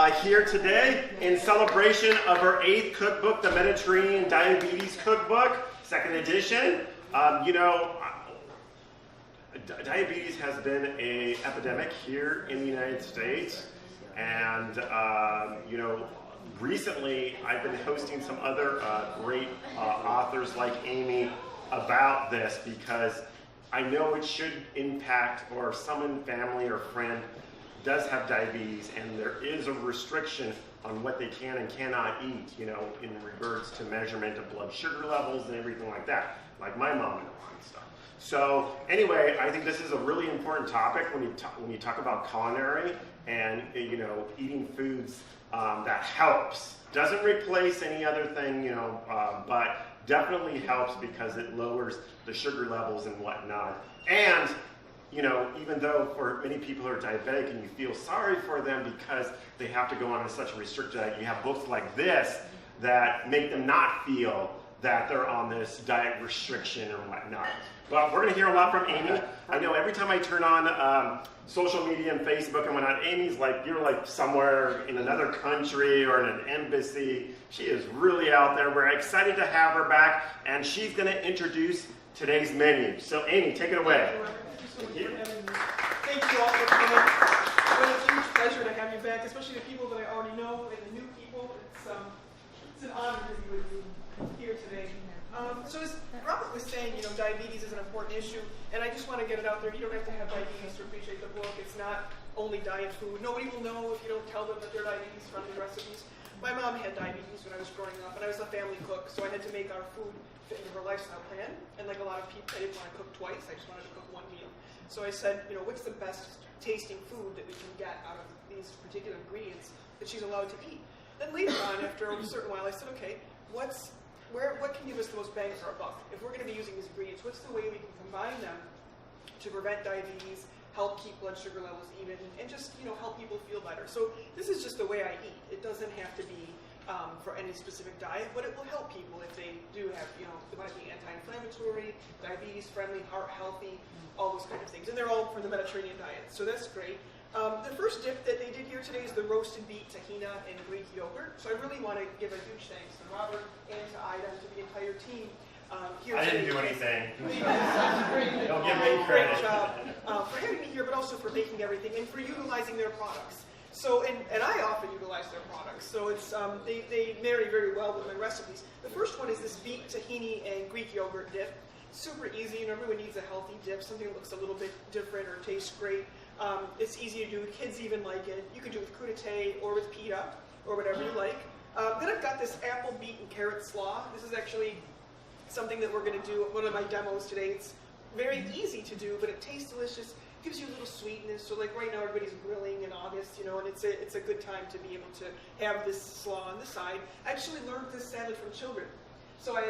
here today in celebration of our 8th cookbook, the Mediterranean Diabetes Cookbook, 2nd edition. Diabetes has been an epidemic here in the United States, and recently I've been hosting some other great authors like Amy about this, because I know it should impact, or someone, family or friend does have diabetes, and there is a restriction on what they can and cannot eat, in regards to measurement of blood sugar levels and everything like that, like my mom and stuff. So anyway, I think this is a really important topic when you talk about culinary and eating foods that helps. Doesn't replace any other thing, but definitely helps because it lowers the sugar levels and whatnot. And even though for many people who are diabetic and you feel sorry for them because they have to go on such a restricted diet, you have books like this that make them not feel that they're on this diet restriction or whatnot. But we're going to hear a lot from Amy. I know every time I turn on social media and Facebook and whatnot, Amy's like, you're like somewhere in another country or in an embassy. She is really out there. We're excited to have her back, and she's going to introduce today's menu. So Amy, take it away. Thank you all for coming. What a huge pleasure to have you back, especially the people that I already know and the new people. It's an honor to be with you here today. So as Robert was saying, diabetes is an important issue, and I just want to get it out there. You don't have to have diabetes to appreciate the book. It's not only diet food. Nobody will know if you don't tell them that they're diabetes-friendly recipes. My mom had diabetes when I was growing up, and I was a family cook, so I had to make our food fit into her lifestyle plan. And like a lot of people, I didn't want to cook twice. I just wanted to cook one meal. So I said, what's the best tasting food that we can get out of these particular ingredients that she's allowed to eat? Then later on, after a certain while, I said, okay, what can give us the most bang for our buck? If we're going to be using these ingredients, what's the way we can combine them to prevent diabetes, help keep blood sugar levels even, and just help people feel better? So this is just the way I eat. It doesn't have to be for any specific diet, but it will help people if they do have, they want to be anti-inflammatory, diabetes-friendly, heart-healthy, all those kind of things. And they're all from the Mediterranean diet, so that's great. The first dip that they did here today is the roasted beet, tahini, and Greek yogurt. So I really want to give a huge thanks to Robert and to Ida and to the entire team here I today. didn't do anything. Don't give me credit. Great job for having me here, but also for making everything and for utilizing their products. So, and I often utilize their products. So it's they marry very well with my recipes. The first one is this beet, tahini, and Greek yogurt dip. Super easy, everyone needs a healthy dip, something that looks a little bit different or tastes great. It's easy to do, kids even like it. You can do it with crudité or with pita or whatever you like. Then I've got this apple, beet, and carrot slaw. This is actually something that we're going to do at one of my demos today. It's very easy to do, but it tastes delicious. Gives you a little sweetness. So like right now everybody's grilling in August, and it's a good time to be able to have this slaw on the side. I actually learned this salad from children. So I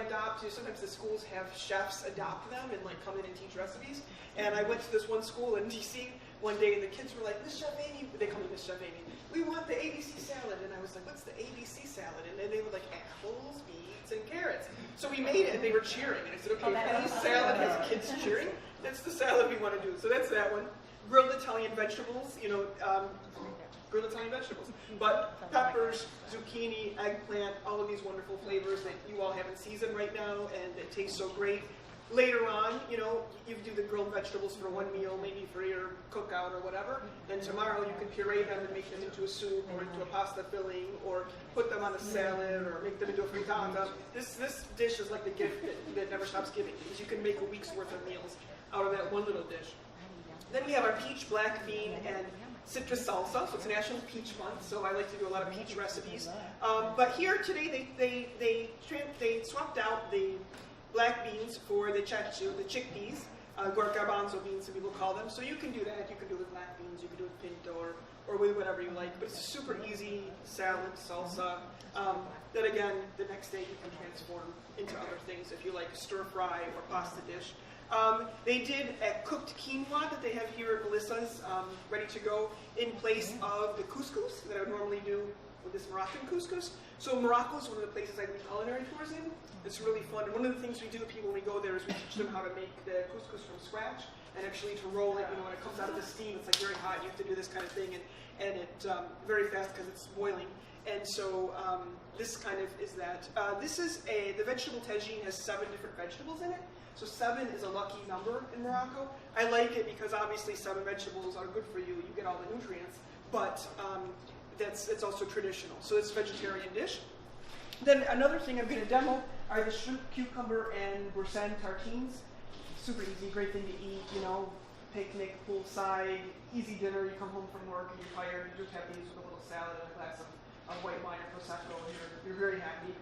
sometimes the schools have chefs adopt them and come in and teach recipes. And I went to this one school in DC one day, and the kids were like, Miss Chef Amy, they call me Miss Chef Amy, we want the ABC salad. And I was like, what's the ABC salad? And then they were like, apples, beets, and carrots. So we made it, and they were cheering. And I said, okay, if any salad has kids cheering, that's the salad we want to do. So that's that one. Grilled Italian vegetables, grilled Italian vegetables. But peppers, zucchini, eggplant, all of these wonderful flavors that you all have in season right now, and it tastes so great. Later on, you do the grilled vegetables for one meal, maybe for your cookout or whatever. Then tomorrow you can puree them and make them into a soup or into a pasta filling, or put them on a salad, or make them into a frittata. This dish is like the gift that never stops giving, because you can make a week's worth of meals out of that one little dish. Then we have our peach, black bean, and citrus salsa. So it's National Peach Month, so I like to do a lot of peach recipes. But here today they swapped out the black beans for the chickpeas, garbanzo beans, some people call them. So you can do that. You can do it with black beans, you can do it with pinto, or with whatever you like. But it's a super easy salad, salsa, that again, the next day you can transform into other things if you like a stir fry or pasta dish. They did a cooked quinoa that they have here at Melissa's, ready to go, in place of the couscous that I would normally do with this Moroccan couscous. So Morocco is one of the places I do culinary tours in. It's really fun. And one of the things we do with people when we go there is we teach them how to make the couscous from scratch. and actually to roll it, when it comes out of the steam, it's like very hot. You have to do this kind of thing, and it very fast because it's boiling. And so this kind of is that. This is the vegetable tagine has 7 different vegetables in it. So 7 is a lucky number in Morocco. I like it because obviously 7 vegetables are good for you. You get all the nutrients, but it's also traditional. So it's a vegetarian dish. Then another thing I'm going to demo are the shrimp, cucumber, and boursin tartines. Super easy, great thing to eat, picnic, poolside, easy dinner. You come home from work and you're tired, you just have these with a little salad and a glass of white wine or Prosecco, and you're very happy.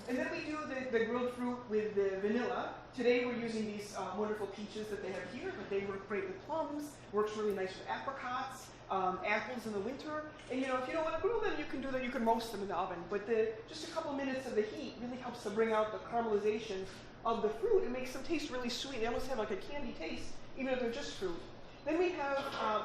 And then we do the grilled fruit with the vanilla. Today we're using these wonderful peaches that they have here, but they work great with plums, works really nice with apricots, apples in the winter. And if you don't want to grill them, you can do that. You can roast them in the oven. But just a couple minutes of the heat really helps to bring out the caramelization of the fruit. It makes them taste really sweet. They almost have like a candy taste, even if they're just fruit. Then we have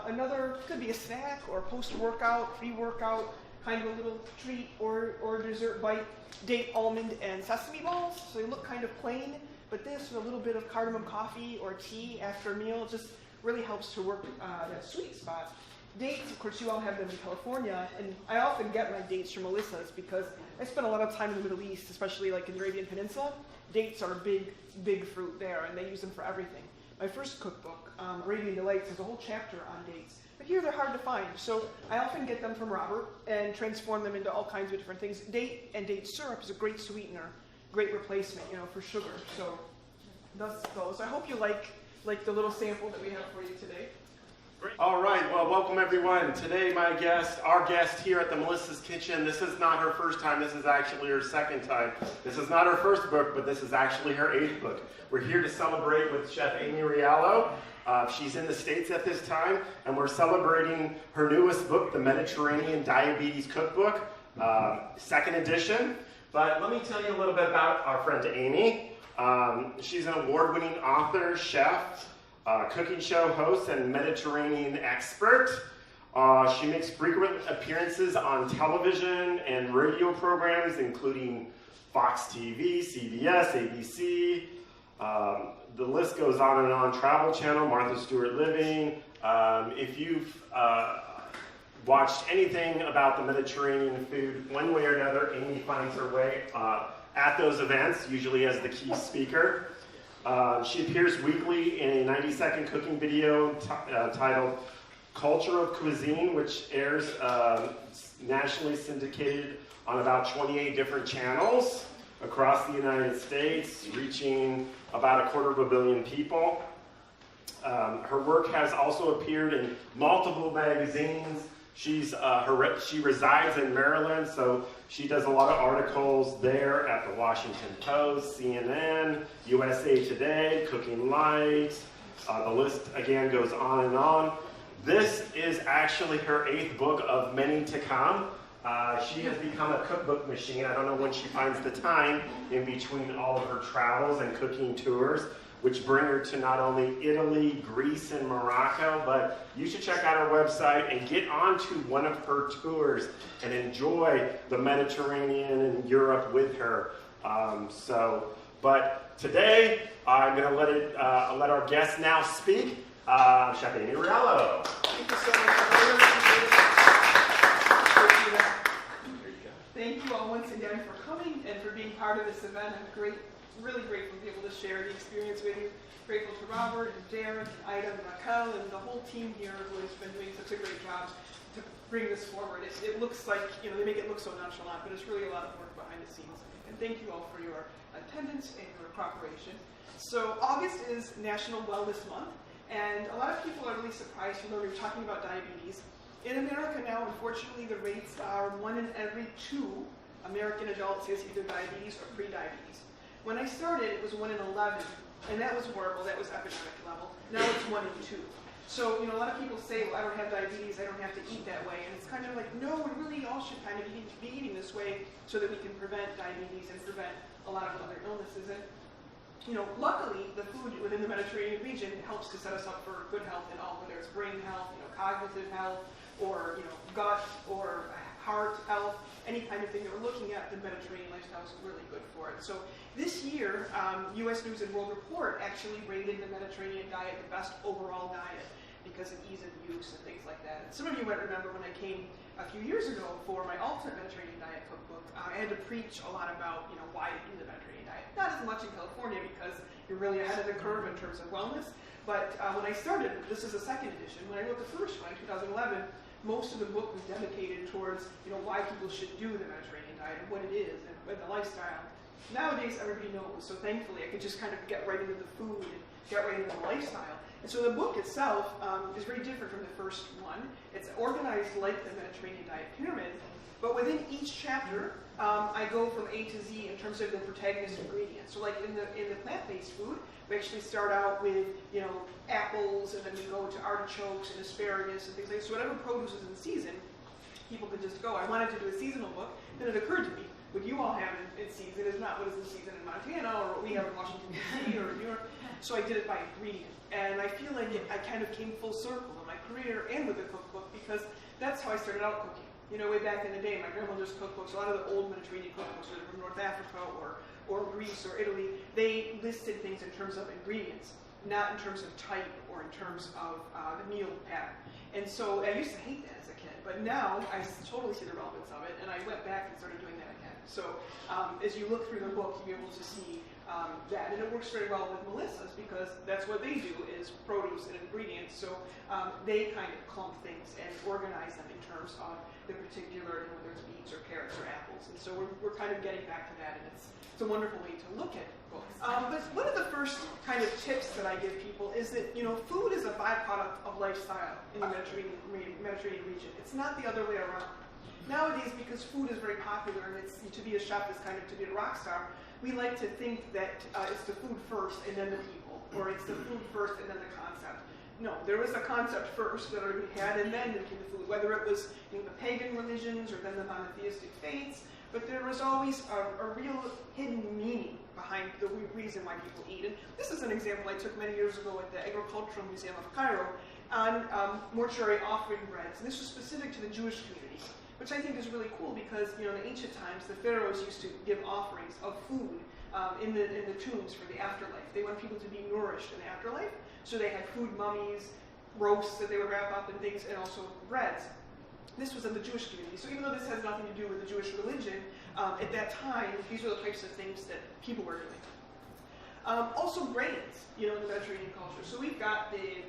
another, could be a snack or post-workout, pre-workout, kind of a little treat or dessert bite, date, almond, and sesame balls. So they look kind of plain, but this with a little bit of cardamom coffee or tea after a meal just really helps to work that sweet spot. Dates, of course, you all have them in California, and I often get my dates from Melissa's because I spend a lot of time in the Middle East, especially like in the Arabian Peninsula. Dates are a big fruit there, and they use them for everything. My first cookbook, Arabian Delights, has a whole chapter on dates. But here they're hard to find, so I often get them from Robert and transform them into all kinds of different things. Date and date syrup is a great sweetener, great replacement, for sugar. So thus those. I hope you like the little sample that we have for you today. All right, well, welcome everyone. Today our guest here at the Melissa's Kitchen, this is not her first time, this is actually her second time. This is not her first book, but this is actually her 8th book. We're here to celebrate with Chef Amy Riolo. She's in the States at this time, and we're celebrating her newest book, the Mediterranean Diabetes Cookbook, 2nd edition. But let me tell you a little bit about our friend Amy. She's an award-winning author, chef, cooking show host, and Mediterranean expert. She makes frequent appearances on television and radio programs, including Fox TV, CBS, ABC. The list goes on and on. Travel Channel, Martha Stewart Living. If you've watched anything about the Mediterranean food, one way or another, Amy finds her way at those events, usually as the key speaker. She appears weekly in a 90-second cooking video titled Culture of Cuisine, which airs nationally syndicated on about 28 different channels across the United States, reaching about 250 million people. Her work has also appeared in multiple magazines. She resides in Maryland, so she does a lot of articles there at the Washington Post, CNN, USA Today, Cooking Light. The list, again, goes on and on. This is actually her 8th book of many to come. She has become a cookbook machine. I don't know when she finds the time in between all of her travels and cooking tours, which bring her to not only Italy, Greece, and Morocco, but you should check out her website and get onto one of her tours and enjoy the Mediterranean and Europe with her. But today, I'm going to let our guest now speak, Chef Amy Riolo. Thank you so much. Thank you all once again for coming and for being part of this event. I'm really grateful to be able to share the experience with you. Grateful to Robert and Darren, Ida and Raquel, and the whole team here who has been doing such a great job to bring this forward. It looks like, they make it look so nonchalant, but it's really a lot of work behind the scenes. And thank you all for your attendance and your cooperation. So August is National Wellness Month, and a lot of people are really surprised to learn we're talking about diabetes. In America now, unfortunately, the rates are 1 in every 2 American adults has either diabetes or pre-diabetes. When I started, it was 1 in 11, and that was horrible. That was epidemic level. Now it's 1 in 2. So, a lot of people say, well, I don't have diabetes, I don't have to eat that way. And it's kind of like, no, we really all should kind of be eating this way so that we can prevent diabetes and prevent a lot of other illnesses. And, luckily, the food within the Mediterranean region helps to set us up for good health and all, whether it's brain health, cognitive health, or gut, or heart, health, any kind of thing that we're looking at, the Mediterranean lifestyle is really good for it. So this year, U.S. News and World Report actually rated the Mediterranean diet the best overall diet because of ease of use and things like that. And some of you might remember when I came a few years ago for my alternate Mediterranean diet cookbook, I had to preach a lot about why to do the Mediterranean diet. Not as much in California because you're really ahead of the curve in terms of wellness, but when I started, this is the second edition, when I wrote the first one in 2011, most of the book was dedicated towards why people should do the Mediterranean diet and what it is and the lifestyle. Nowadays, everybody knows, so thankfully I could just kind of get right into the food and get right into the lifestyle. And so the book itself is very different from the first one. It's organized like the Mediterranean diet pyramid, but within each chapter, I go from A to Z in terms of the protagonist ingredients. So like in the plant-based food, we actually start out with apples, and then we go to artichokes and asparagus and things like that. So whatever produce is in season, people could just go. I wanted to do a seasonal book, then it occurred to me, what you all have in season is not what is in season in Montana or what we have in Washington, D.C. or New York. So I did it by ingredient. And I feel like I kind of came full circle in my career and with the cookbook because that's how I started out cooking. Way back in the day, my grandmother's cookbooks, a lot of the old Mediterranean cookbooks, whether from North Africa or Greece or Italy, they listed things in terms of ingredients, not in terms of type or in terms of the meal pattern. And so I used to hate that as a kid, but now I totally see the relevance of it, and I went back and started doing that again. So as you look through the book, you'll be able to see that, and it works very well with Melissa's because that's what they do is produce and ingredients. So they kind of clump things and organize them in terms of the particular, whether it's beets or carrots or apples. And so we're kind of getting back to that, and it's a wonderful way to look at books. But one of the first kind of tips that I give people is that food is a byproduct of lifestyle in the Mediterranean region. It's not the other way around. Nowadays, because food is very popular and it's to be a chef is kind of to be a rock star, we like to think that it's the food first and then the people, or it's the food first and then the concept. No, there was a concept first that we had, and then there came the food, whether it was the pagan religions or then the monotheistic faiths, but there was always a real hidden meaning behind the reason why people eat. And this is an example I took many years ago at the Agricultural Museum of Cairo on mortuary offering breads. And this was specific to the Jewish community, which I think is really cool because in ancient times the pharaohs used to give offerings of food in the tombs for the afterlife. They want people to be nourished in the afterlife, so they had food mummies, roasts that they would wrap up and things, and also breads. This was in the Jewish community. So even though this has nothing to do with the Jewish religion, at that time these were the types of things that people were doing. Also grains, in the Mediterranean culture. So we've got the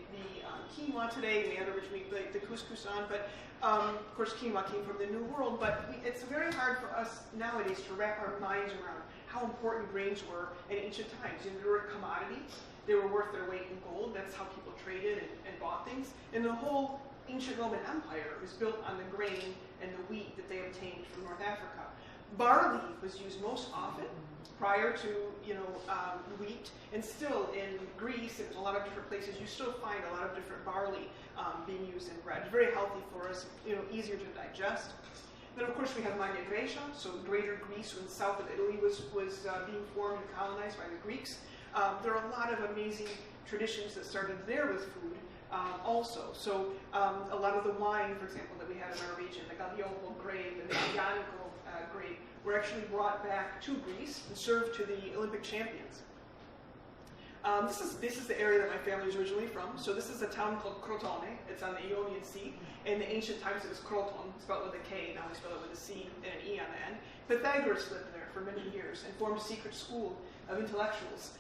quinoa today. We had originally the couscous on, but of course quinoa came from the New World. But it's very hard for us nowadays to wrap our minds around how important grains were in ancient times. They were a commodity. They were worth their weight in gold. That's how people traded and bought things. And the whole ancient Roman Empire was built on the grain and the wheat that they obtained from North Africa. Barley was used most often prior to wheat, and still in Greece and a lot of different places you still find a lot of different barley being used in bread. Very healthy for us, easier to digest. Then of course we have Magna Graecia, so Greater Greece in the south of Italy was being formed and colonized by the Greeks. There are a lot of amazing traditions that started there with food. Also, so a lot of the wine, for example, that we have in our region, the Galiolo grape and the Ionico grape, were actually brought back to Greece and served to the Olympic champions. This is the area that my family is originally from. So this is a town called Crotone. It's on the Ionian Sea. In the ancient times, it was Croton, spelled with a K. Now we spell it with a C and an E on the end. Pythagoras lived there for many years and formed a secret school of intellectuals.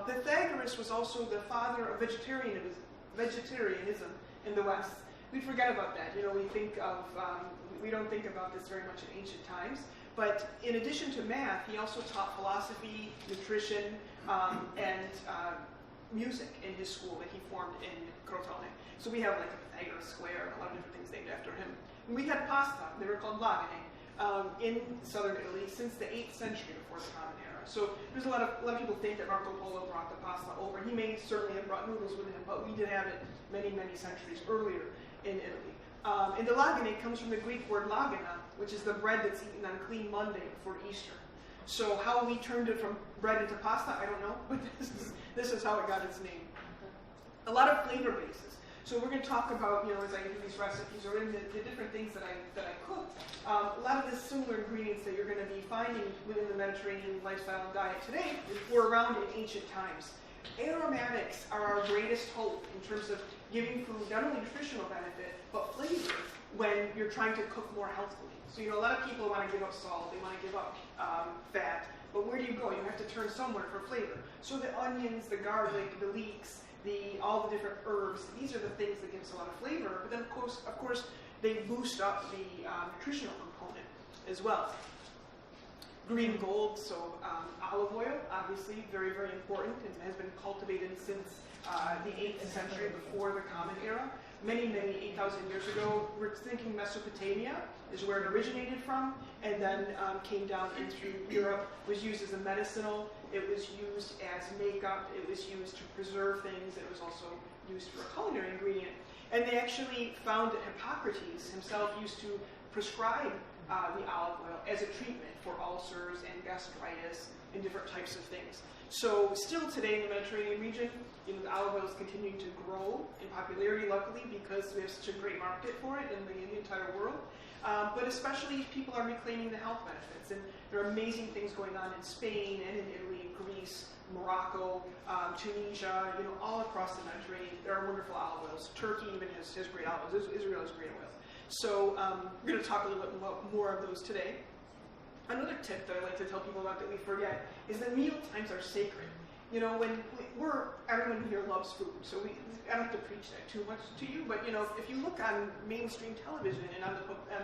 Pythagoras was also the father of vegetarianism in the West. We forget about that. We don't think about this very much in ancient times. But in addition to math, he also taught philosophy, nutrition, and music in his school that he formed in Crotone. So we have like a Pythagoras square and a lot of different things named after him. And we had pasta. They were called lagane in southern Italy since the 8th century before the Common Era. So there's a lot of people think that Marco Polo brought the pasta over. He may certainly have brought noodles with him, but we did have it many, many centuries earlier in Italy. And the lagane comes from the Greek word lagana, which is the bread that's eaten on Clean Monday before Easter. So how we turned it from bread into pasta, I don't know, but this is how it got its name. A lot of flavor bases. So we're going to talk about, as I do these recipes or in the different things that I cook, a lot of the similar ingredients that you're going to be finding within the Mediterranean lifestyle and diet today were around in ancient times. Aromatics are our greatest hope in terms of giving food not only nutritional benefit, but flavor when you're trying to cook more healthfully. So, a lot of people want to give up salt, they want to give up fat, but where do you go? You have to turn somewhere for flavor. So the onions, the garlic, the leeks, all the different herbs, these are the things that give us a lot of flavor, but then of course, they boost up the nutritional component as well. Green gold, so olive oil, obviously very, very important, and has been cultivated since the 8th century before the Common Era. Many, 8,000 years ago, we're thinking Mesopotamia is where it originated from, and then came down into Europe, was used as a medicinal, it was used as makeup, it was used to preserve things, it was also used for a culinary ingredient. And they actually found that Hippocrates himself used to prescribe the olive oil as a treatment for ulcers and gastritis and different types of things. So still today in the Mediterranean region, the olive oil is continuing to grow in popularity, luckily, because we have such a great market for it in the entire world. But especially people are reclaiming the health benefits. And there are amazing things going on in Spain and in Italy, Greece, Morocco, Tunisia, all across the Mediterranean. There are wonderful olive oils. Turkey even has great olive oils. Israel has great oils. So we're going to talk a little bit more of those today. Another tip that I like to tell people about that we forget is that meal times are sacred. When everyone here loves food, so I don't have to preach that too much to you, but if you look on mainstream television and on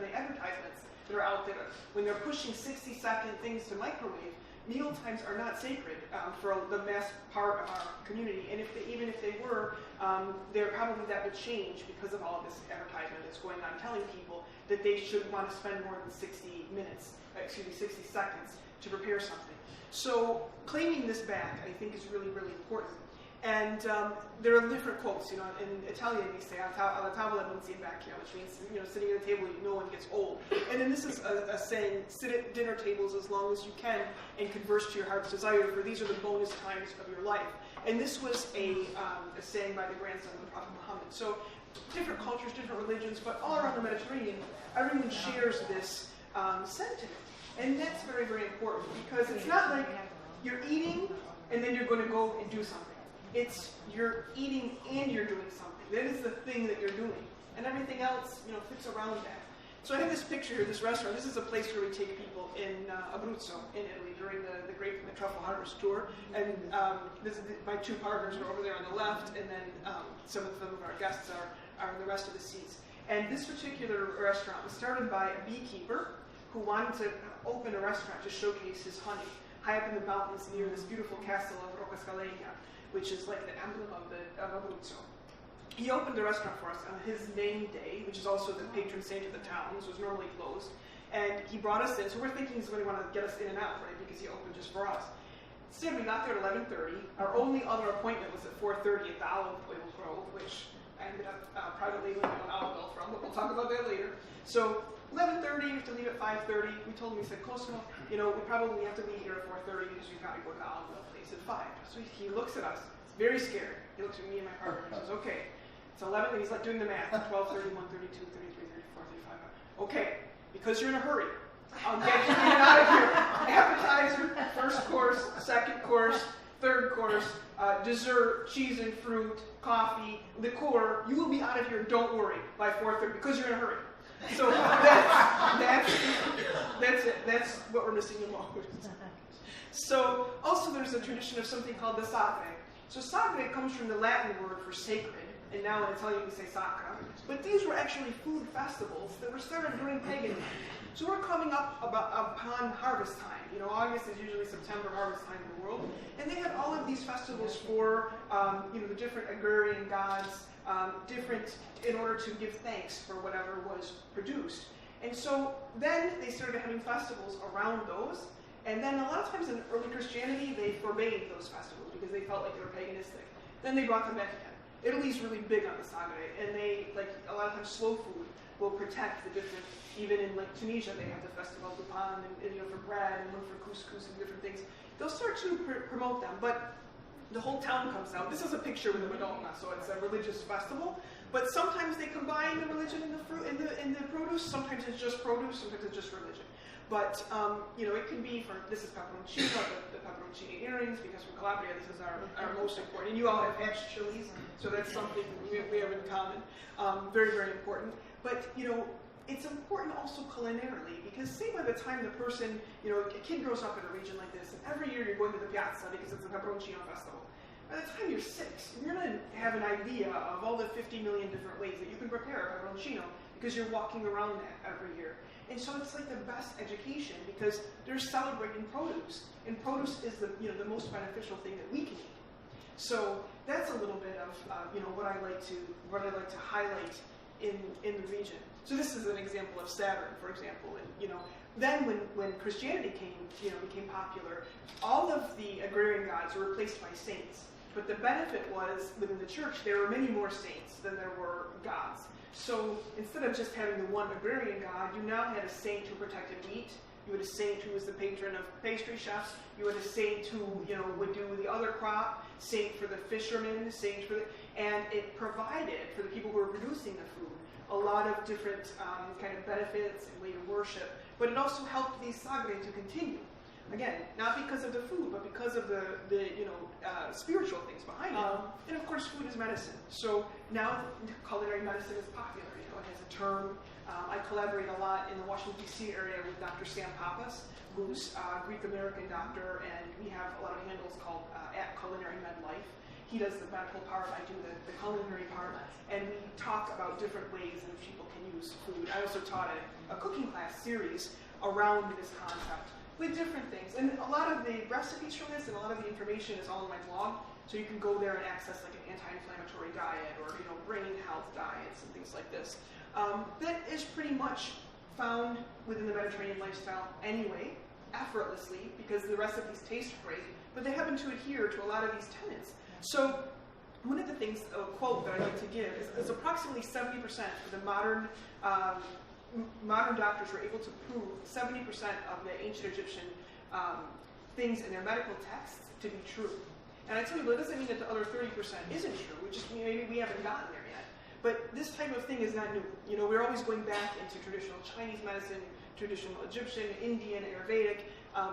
the advertisements that are out there, when they're pushing 60-second things to microwave, meal times are not sacred for the mass part of our community. And even if they were, that would change because of all of this advertisement that's going on, telling people that they should want to spend more than 60 seconds to prepare something. So claiming this back, I think, is really, really important. And there are different quotes. In Italian we say "alla tavola non si invecchia," which means sitting at a table no one gets old. And then this is a saying: sit at dinner tables as long as you can and converse to your heart's desire, for these are the bonus times of your life. And this was a saying by the grandson of the Prophet Muhammad. So different cultures, different religions, but all around the Mediterranean, everyone shares this sentiment. And that's very, very important, because it's not like you're eating and then you're going to go and do something. It's you're eating and you're doing something. That is the thing that you're doing. And everything else, fits around that. So I have this picture here, this restaurant. This is a place where we take people in Abruzzo, in Italy, during the grape and the truffle harvest tour. And my two partners are over there on the left, and then some of our guests are in the rest of the seats. And this particular restaurant was started by a beekeeper who wanted to open a restaurant to showcase his honey high up in the mountains near this beautiful castle of Roccascalegna, which is like the emblem of Abruzzo. He opened a restaurant for us on his name day, which is also the patron saint of the town, so it's normally closed. And he brought us in, so we're thinking he's going to want to get us in and out, right, because he opened just for us. Instead, we got there at 11:30. Our only other appointment was at 4:30 at the Olive Oil Grove, which I ended up privately leaving an olive oil from, but we'll talk about that later. So 11:30, we have to leave at 5:30. We told him, we said, Cosimo, we probably have to leave here at 4:30 because we've got to go to the olive oil place at 5. So he looks at us, very scared. He looks at me and my partner and says, okay, it's 11, and he's like doing the math, 12:30, 1:32, 33, 34, 35. Okay, because you're in a hurry, I'll get you in and out of here. Appetizer, first course, second course, third course, dessert, cheese and fruit, coffee, liqueur. You will be out of here, don't worry, by 4:30 because you're in a hurry. So that's it. That's what we're missing the most. So also there's a tradition of something called the sagre. So sagre comes from the Latin word for sacred, and now in Italian we say sacra. But these were actually food festivals that were started during pagan time. So we're coming up upon harvest time. August is usually September harvest time in the world, and they had all of these festivals for the different agrarian gods, different in order to give thanks for whatever was produced. And so then they started having festivals around those, and then a lot of times in early Christianity they forbade those festivals because they felt like they were paganistic. Then they brought them back again. Italy's really big on the sagre, and they, a lot of times slow food will protect the different, even in Tunisia they have the Festival du Pain, and for bread, and one for couscous and different things. They'll start to promote them, but the whole town comes out. This is a picture with the Madonna, so it's a religious festival, But sometimes they combine the religion and the fruit and the produce. Sometimes it's just produce. Sometimes it's just religion. But it can be this is pepperoncino, the pepperoncini earrings, because from Calabria, this is our most important. And you all have hatched chilies, so that's something we have in common. Very, very important. But it's important also culinarily, because say by the time the person, a kid grows up in a region like this, and every year you're going to the piazza because it's a pepperoncino festival. By the time you're 6, you're going to have an idea of all the 50 million different ways that you can prepare a pepperoncino, because you're walking around that every year. And so it's like the best education, because they're celebrating produce, and produce is the most beneficial thing that we can eat. So that's a little bit of what I like to highlight in the region. So this is an example of Saturn, for example. And then when Christianity became popular, all of the agrarian gods were replaced by saints. But the benefit was, within the church, there were many more saints than there were gods. So instead of just having the one agrarian god, you now had a saint who protected wheat. You had a saint who was the patron of pastry chefs. You had a saint who would do the other crop. Saint for the fishermen. And it provided for the people who were producing the food a lot of different kind of benefits and way to worship. But it also helped the sagre to continue. Again, not because of the food, but because of the spiritual things behind it. And of course, food is medicine. So now culinary medicine is popular. It has a term. I collaborate a lot in the Washington, D.C. area with Dr. Sam Pappas, who's a Greek-American doctor, and we have a lot of handles called at Culinary Med Life. He does the medical part, I do the culinary part, and we talk about different ways in which people can use food. I also taught a cooking class series around this concept with different things. And a lot of the recipes from this and a lot of the information is all in my blog, so you can go there and access like an anti-inflammatory diet or brain health diets and things like this. That is pretty much found within the Mediterranean lifestyle anyway, effortlessly, because the recipes taste great, but they happen to adhere to a lot of these tenets. So one of the things, a quote that I like to give is approximately 70% of the modern doctors were able to prove 70% of the ancient Egyptian things in their medical texts to be true. And I tell you, that doesn't mean that the other 30% isn't true. Maybe we haven't gotten there yet. But this type of thing is not new. We're always going back into traditional Chinese medicine, traditional Egyptian, Indian, Ayurvedic,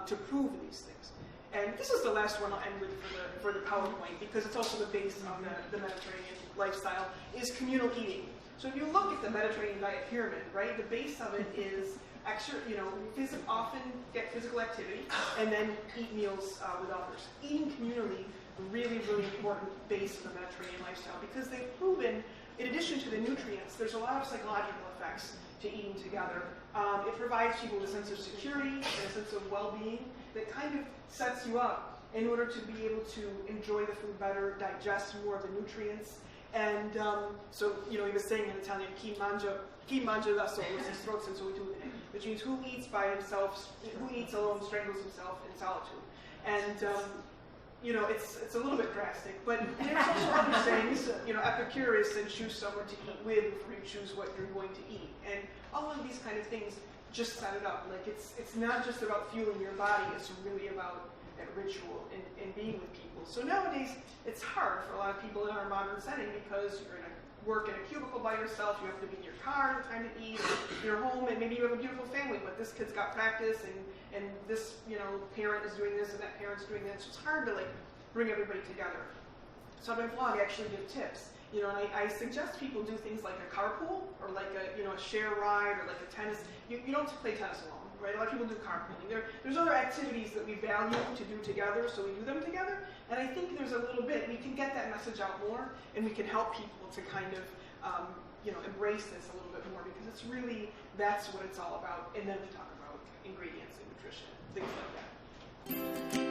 to prove these things. And this is the last one I'll end with for the PowerPoint, because it's also the base of the Mediterranean lifestyle, is communal eating. So if you look at the Mediterranean diet pyramid, right, the base of it is often get physical activity and then eat meals with others. Eating communally, really, really important base of the Mediterranean lifestyle, because they've proven, in addition to the nutrients, there's a lot of psychological effects to eating together. It provides people with a sense of security and a sense of well-being that kind of sets you up in order to be able to enjoy the food better, digest more of the nutrients. And so, he was saying in Italian, chi mangia da solo si strozza in solitudine, which means who eats by himself, who eats alone strangles himself in solitude. And, it's a little bit drastic, but there's also other sayings, Epicurus said choose someone to eat with before you choose what you're going to eat. And all of these kind of things just set it up. Like, it's not just about fueling your body, it's really about that ritual and being with people. So nowadays, it's hard for a lot of people in our modern setting, because you're going to work in a cubicle by yourself, you have to be in your car at the time to eat, you're home, and maybe you have a beautiful family, but this kid's got practice, and this parent is doing this, and that parent's doing that. So it's hard to bring everybody together. So on my blog, I actually give tips. And I suggest people do things like a carpool, or like a share ride, or like a tennis. You don't play tennis alone. Right? A lot of people do carpooling. There's other activities that we value to do together, so we do them together. And I think there's a little bit, we can get that message out more, and we can help people to kind of, embrace this a little bit more, because it's really, that's what it's all about. And then we talk about ingredients and nutrition, things like that.